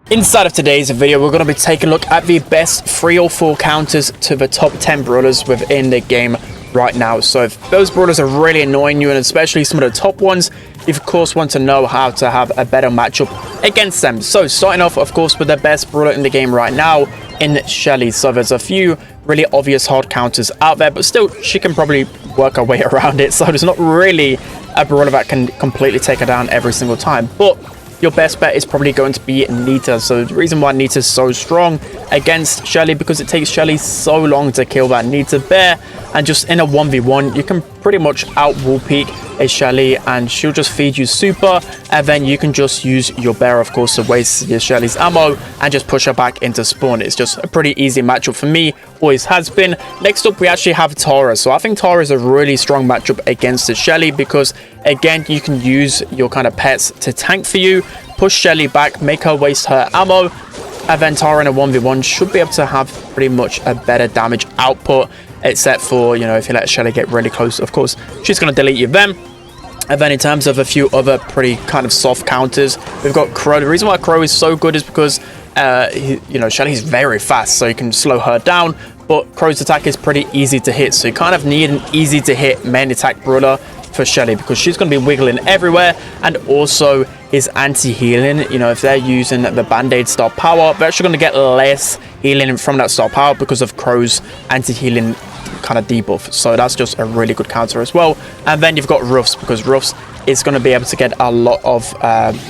Inside of today's video, we're going to be taking a look at the best 3 or 4 counters to the top 10 brawlers within the game right now. So if those brawlers are really annoying you, and especially some of the top ones, you of course want to know how to have a better matchup against them. So starting off, of course, with the best brawler in the game right now in Shelly. So there's a few really obvious hard counters out there, but still she can probably work her way around it. So there's not really a brawler that can completely take her down every single time, but your best bet is probably going to be Nita. So the reason why Nita is so strong against Shelly, because it takes Shelly so long to kill that Nita bear, and just in a 1v1 you can pretty much out wall peek a Shelly and she'll just feed you super, and then you can just use your bear of course to waste your Shelly's ammo and just push her back into spawn. It's just a pretty easy matchup for me, always has been. Next up we actually have Tara. So I think Tara is a really strong matchup against the Shelly, because again you can use your kind of pets to tank for you, push Shelly back, make her waste her ammo, and then Tara in a 1v1 should be able to have pretty much a better damage output, except for, you know, if you let Shelly get really close, of course she's going to delete you then. And then in terms of a few other pretty kind of soft counters, we've got Crow. The reason why Crow is so good is because you know, Shelly's very fast, so you can slow her down, but Crow's attack is pretty easy to hit, so you kind of need an easy to hit main attack brawler for Shelly, because she's going to be wiggling everywhere. And also his anti-healing, you know, if they're using the band-aid star power, they're actually going to get less healing from that star power because of Crow's anti-healing kind of debuff. So that's just a really good counter as well. And then you've got Ruffs, because Ruffs is going to be able to get a lot of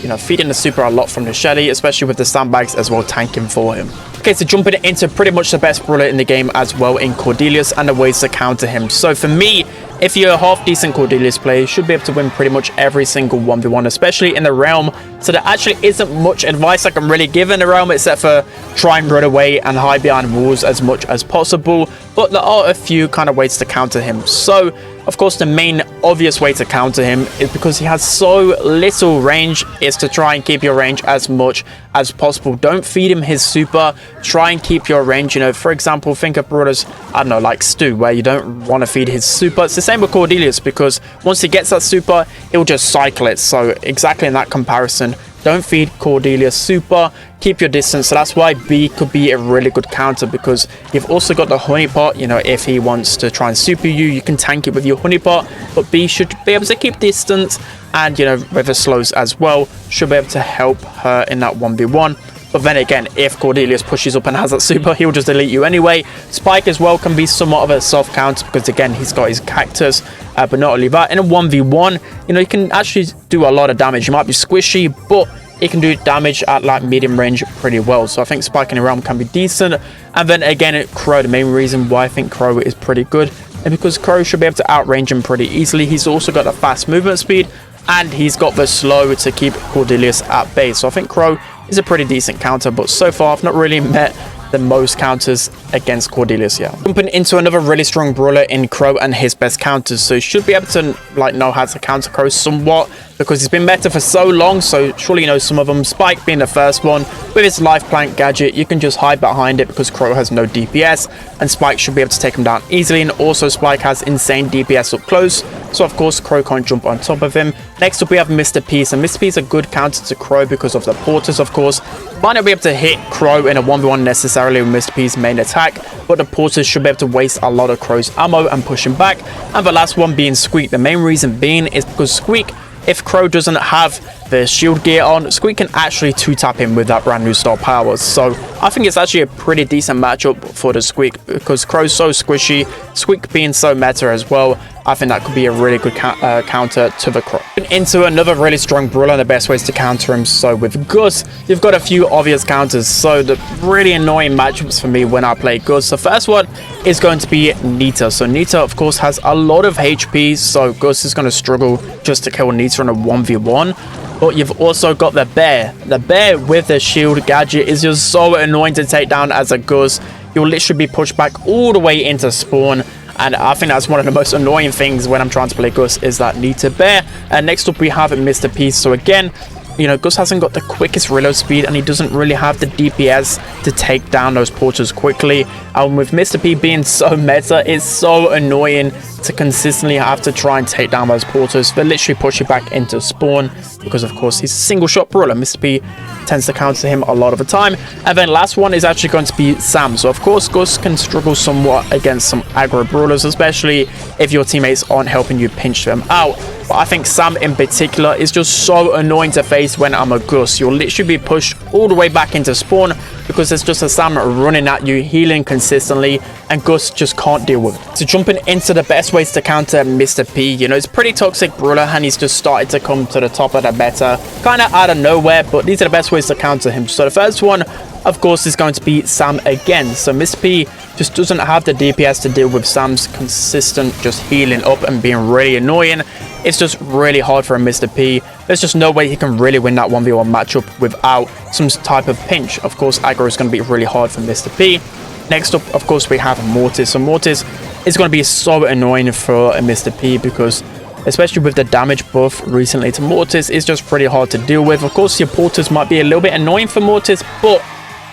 you know, feeding the super a lot from the Shelly, especially with the sandbags as well tanking for him. Okay, so jumping into pretty much the best brawler in the game as well in Cordelius and the ways to counter him. So for me, if you're a half decent Cordelius player, you should be able to win pretty much every single 1v1, especially in the realm. So there actually isn't much advice I can really give in the realm, except for try and run away and hide behind walls as much as possible. But there are a few kind of ways to counter him. So of course the main obvious way to counter him is, because he has so little range, is to try and keep your range as much as possible. Don't feed him his super, try and keep your range. You know, for example, think of brawlers, I don't know, like Stu, where you don't want to feed his super. It's the same with Cordelius, because once he gets that super, he'll just cycle it. So exactly in that comparison, don't feed Cordelius super, keep your distance. So that's why B could be a really good counter, because you've also got the honeypot. You know, if he wants to try and super you, you can tank it with your honeypot, but B should be able to keep distance, and you know, with the slows as well, should be able to help her in that 1v1. But then again, if Cordelius pushes up and has that super, he'll just delete you anyway. Spike as well can be somewhat of a soft counter, because again, he's got his cactus. But not only that, in a 1v1, you know, you can actually do a lot of damage. You might be squishy, but it can do damage at like medium range pretty well. So I think Spike in the realm can be decent. And then again, Crow, the main reason why I think Crow is pretty good is because Crow should be able to outrange him pretty easily. He's also got the fast movement speed, and he's got the slow to keep Cordelius at bay. So I think Crow is a pretty decent counter, but so far I've not really met the most counters against Cordelius yet. Jumping into another really strong brawler in Crow and his best counters. So you should be able to like know how to counter Crow somewhat, because he's been meta for so long, so surely you know some of them. Spike being the first one. With his life plank gadget, you can just hide behind it because Crow has no DPS, and Spike should be able to take him down easily. And also Spike has insane DPS up close, so of course Crow can't jump on top of him. Next up we have Mr. Peace, and Mr. Peace is a good counter to Crow because of the porters, of course. Might not be able to hit Crow in a 1v1 necessarily with Mr. Peace's main attack, but the porters should be able to waste a lot of Crow's ammo and push him back. And the last one being Squeak. The main reason being is because Squeak, if Crow doesn't have the shield gear on, Squeak can actually 2-tap him with that brand new star powers. So I think it's actually a pretty decent matchup for the Squeak, because Crow's so squishy, Squeak being so meta as well. I think that could be a really good counter to the Crow. Into another really strong brawler and the best ways to counter him. So with Gus, you've got a few obvious counters. So the really annoying matchups for me when I play Gus, the first one is going to be Nita. So Nita of course has a lot of HP, so Gus is going to struggle just to kill Nita in a 1v1. But you've also got the bear. The bear with the shield gadget is just so annoying to take down as a Gus. You'll literally be pushed back all the way into spawn. And I think that's one of the most annoying things when I'm trying to play Gus, is that Nita bear. And next up we have Mr. Peace. So again, you know, Gus hasn't got the quickest reload speed, and he doesn't really have the DPS to take down those porters quickly. And with Mr. P being so meta, it's so annoying to consistently have to try and take down those porters. They literally push you back into spawn because, of course, he's a single shot brawler. Mr. P tends to counter him a lot of the time. And then last one is actually going to be Sam. So, of course, Gus can struggle somewhat against some aggro brawlers, especially if your teammates aren't helping you pinch them out. But I think Sam in particular is just so annoying to face when I'm a Gus. You'll literally be pushed all the way back into spawn because there's just a Sam running at you, healing consistently, and Gus just can't deal with it. So jumping into the best ways to counter Mr. P, you know, it's pretty toxic brawler and he's just started to come to the top of the meta, kind of out of nowhere, but these are the best ways to counter him. So the first one, of course, is going to be Sam again. So Mr. P just doesn't have the DPS to deal with Sam's consistent just healing up and being really annoying. It's just really hard for a Mr. P. There's just no way he can really win that 1v1 matchup without some type of pinch. Of course, aggro is going to be really hard for Mr. P. Next up, of course, we have Mortis. So Mortis is going to be so annoying for a Mr. P because, especially with the damage buff recently to Mortis, it's just pretty hard to deal with. Of course, your porters might be a little bit annoying for Mortis, but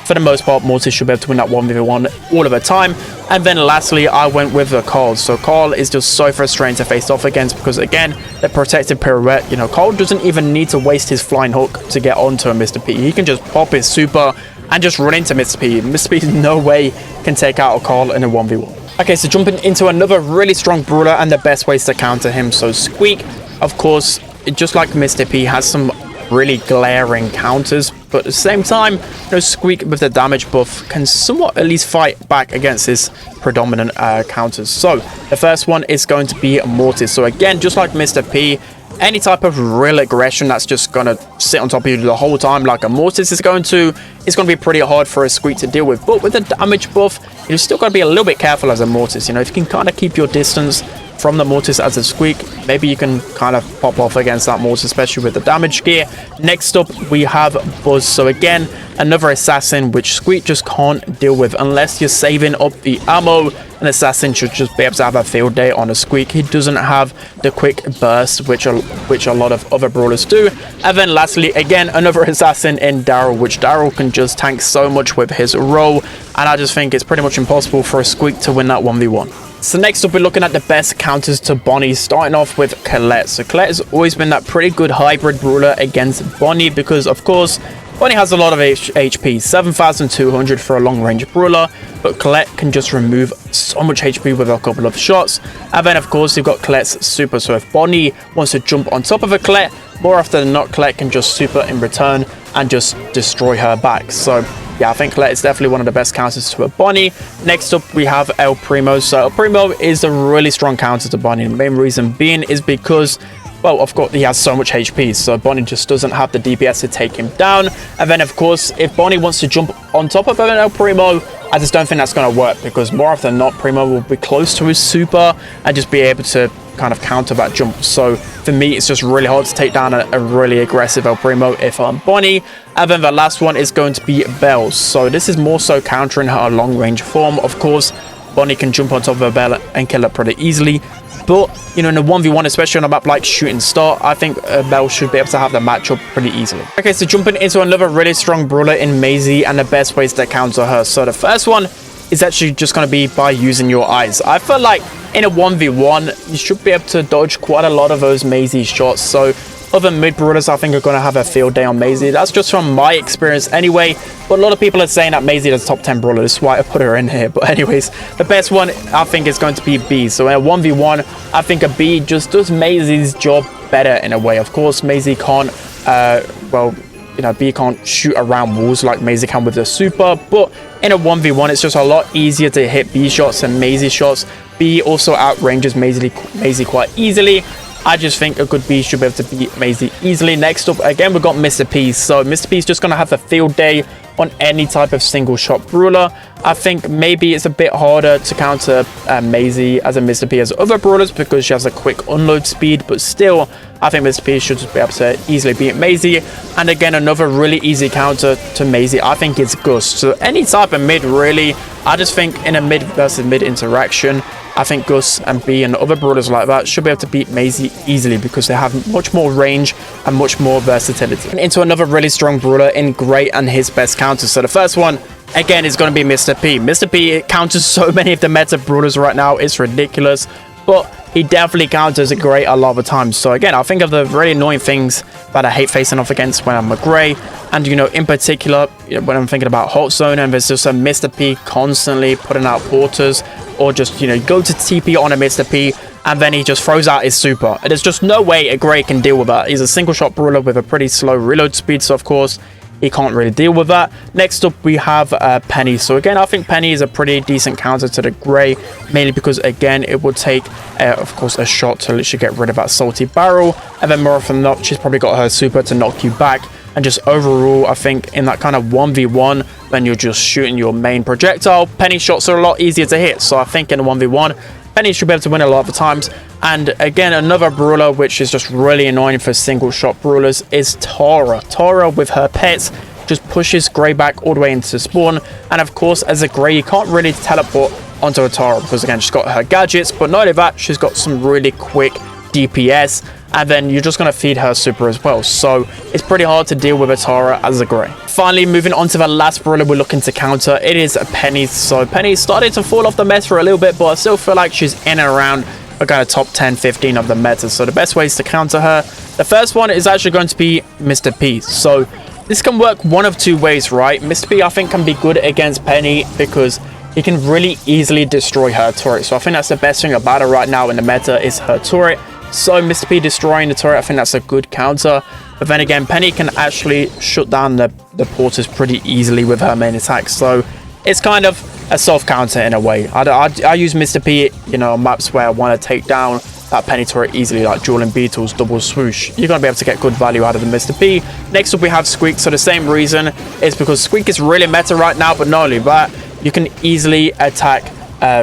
for the most part, Mortis should be able to win that 1v1 all of the time. And then lastly, I went with the Carl. So Carl is just so frustrating to face off against because, again, the protected pirouette, you know, Carl doesn't even need to waste his flying hook to get onto a Mr. P. He can just pop his super and just run into Mr. P. Mr. P no way can take out a Carl in a 1v1. Okay, so jumping into another really strong brawler and the best ways to counter him. So Squeak, of course, just like Mr. P, has some really glaring counters, but at the same time, you know, Squeak with the damage buff can somewhat at least fight back against his predominant counters. So the first one is going to be Mortis. So again, just like Mr. P, any type of real aggression that's just gonna sit on top of you the whole time like a Mortis is going to, it's gonna be pretty hard for a Squeak to deal with. But with the damage buff, you're still gotta be a little bit careful as a Mortis. You know, if you can kind of keep your distance from the Mortis as a Squeak, maybe you can kind of pop off against that Mortis, especially with the damage gear. Next up, we have Buzz. So again, another assassin which Squeak just can't deal with unless you're saving up the ammo. An assassin should just be able to have a field day on a Squeak. He doesn't have the quick burst which a lot of other brawlers do. And then lastly, again, another assassin in Daryl, which Daryl can just tank so much with his roll, and I just think it's pretty much impossible for a Squeak to win that 1v1. So next up, we're looking at the best counters to Bonnie, starting off with Colette. So Colette has always been that pretty good hybrid brawler against Bonnie because, of course, Bonnie has a lot of HP, 7,200 for a long-range brawler, but Colette can just remove so much HP with a couple of shots. And then, of course, you've got Colette's super. So if Bonnie wants to jump on top of a Colette, more often than not, Colette can just super in return and just destroy her back. So yeah, I think Colette is definitely one of the best counters to a Bonnie. Next up, we have El Primo. So El Primo is a really strong counter to Bonnie. The main reason being is because, well, of course, he has so much HP, so Bonnie just doesn't have the DPS to take him down. And then, of course, if Bonnie wants to jump on top of an El Primo, I just don't think that's going to work because more often than not, Primo will be close to his super and just be able to kind of counter that jump. So for me, it's just really hard to take down a really aggressive El Primo if I'm Bonnie. And then the last one is going to be Belle. So this is more so countering her long range form. Of course, Bonnie can jump on top of a Belle and kill her pretty easily. But, you know, in a 1v1, especially on a map like Shooting Star, I think Belle should be able to have the matchup pretty easily. Okay, so jumping into another really strong brawler in Maisie and the best ways to counter her. So the first one is actually just going to be by using your eyes. I feel like in a 1v1, you should be able to dodge quite a lot of those Maisie shots. So other mid brawlers, I think, are going to have a field day on Maisie. That's just from my experience anyway. But a lot of people are saying that Maisie is a top 10 brawler. That's why I put her in here. But anyways, the best one, I think, is going to be B. So in a 1v1, I think a B just does Maisie's job better in a way. Of course, Maisie can't, well, you know, B can't shoot around walls like Maisie can with the super. But in a 1v1, it's just a lot easier to hit B shots and Maisie shots. B also outranges Maisie quite easily. I just think a good B should be able to beat Maisie easily. Next up, again, we've got Mr. P. So Mr. P is just going to have a field day on any type of single shot brawler. I think maybe it's a bit harder to counter Maisie as a Mr. P as other brawlers because she has a quick unload speed, but still, I think Mr. P should just be able to easily beat Maisie. And again, another really easy counter to Maisie, I think, it's Gus. So any type of mid, really, I just think in a mid versus mid interaction, I think Gus and B and other brawlers like that should be able to beat Maisie easily because they have much more range and much more versatility. And into another really strong brawler in Great and his best counters. So the first one again, it's going to be Mr. P. Mr. P counters so many of the meta brawlers right now. It's ridiculous. But he definitely counters it great a lot of the times. So again, I think of the really annoying things that I hate facing off against when I'm a Grey. And, you know, in particular, when I'm thinking about Hot Zone and there's just a Mr. P constantly putting out porters, or just, you know, go to TP on a Mr. P and then he just throws out his super. There's just no way a Grey can deal with that. He's a single shot brawler with a pretty slow reload speed, so of course he can't really deal with that. Next up, we have Penny. So again, I think Penny is a pretty decent counter to the Grey, mainly because, again, it would take, of course, a shot to literally get rid of that salty barrel. And then more often than not, she's probably got her super to knock you back. And just overall, I think in that kind of 1v1, when you're just shooting your main projectile, Penny shots are a lot easier to hit. So I think in a 1v1, Penny should be able to win a lot of the times. And again, another brawler which is just really annoying for single shot brawlers is Tara. Tara with her pets just pushes Grey back all the way into spawn. And of course, as a Grey, you can't really teleport onto a Tara because, again, she's got her gadgets, but not only that, she's got some really quick DPS, and then you're just going to feed her super as well. So it's pretty hard to deal with a Tara as a Grey. Finally, moving on to the last brawler we're looking to counter, it is Penny. So Penny started to fall off the meta for a little bit, but I still feel like she's in and around a kind of top 10, 15 of the meta. So the best ways to counter her, the first one is actually going to be Mr. P. So this can work one of two ways, right? Mr. P, I think, can be good against Penny because he can really easily destroy her turret. So I think that's the best thing about her right now in the meta is her turret. So Mr. P destroying the turret, I think that's a good counter. But then again, Penny can actually shut down the porters pretty easily with her main attack. So it's kind of a soft counter in a way. I use Mr. P, you know, on maps where I want to take down that Penny turret easily, like Dueling Beetles, Double Swoosh. You're going to be able to get good value out of the Mr. P. Next up, we have Squeak. So the same reason is because Squeak is really meta right now, but not only that, you can easily attack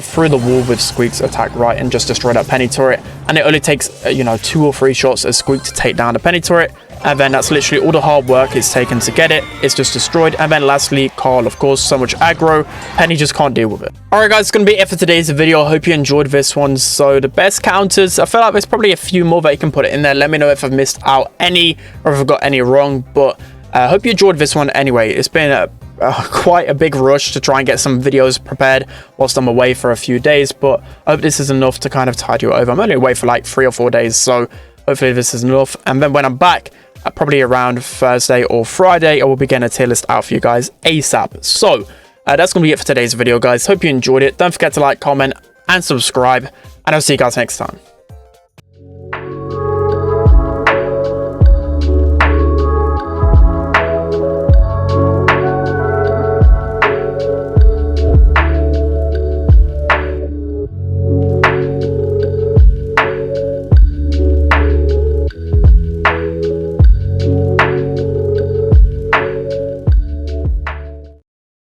through the wall with Squeak's attack, right, and just destroy that Penny turret. And it only takes, you know, 2 or 3 shots as Squeak to take down the Penny turret. And then that's literally all the hard work it's taken to get it. It's just destroyed. And then lastly, Carl, of course, so much aggro. Penny just can't deal with it. Alright guys, it's going to be it for today's video. I hope you enjoyed this one. So the best counters, I feel like there's probably a few more that you can put it in there. Let me know if I've missed out any or if I've got any wrong. But I hope you enjoyed this one anyway. It's been quite a big rush to try and get some videos prepared whilst I'm away for a few days. But I hope this is enough to kind of tide you over. I'm only away for like 3 or 4 days. So hopefully this is enough. And then when I'm back, probably around Thursday or Friday, I will be getting a tier list out for you guys ASAP. So that's going to be it for today's video, guys. Hope you enjoyed it. Don't forget to like, comment, and subscribe. And I'll see you guys next time.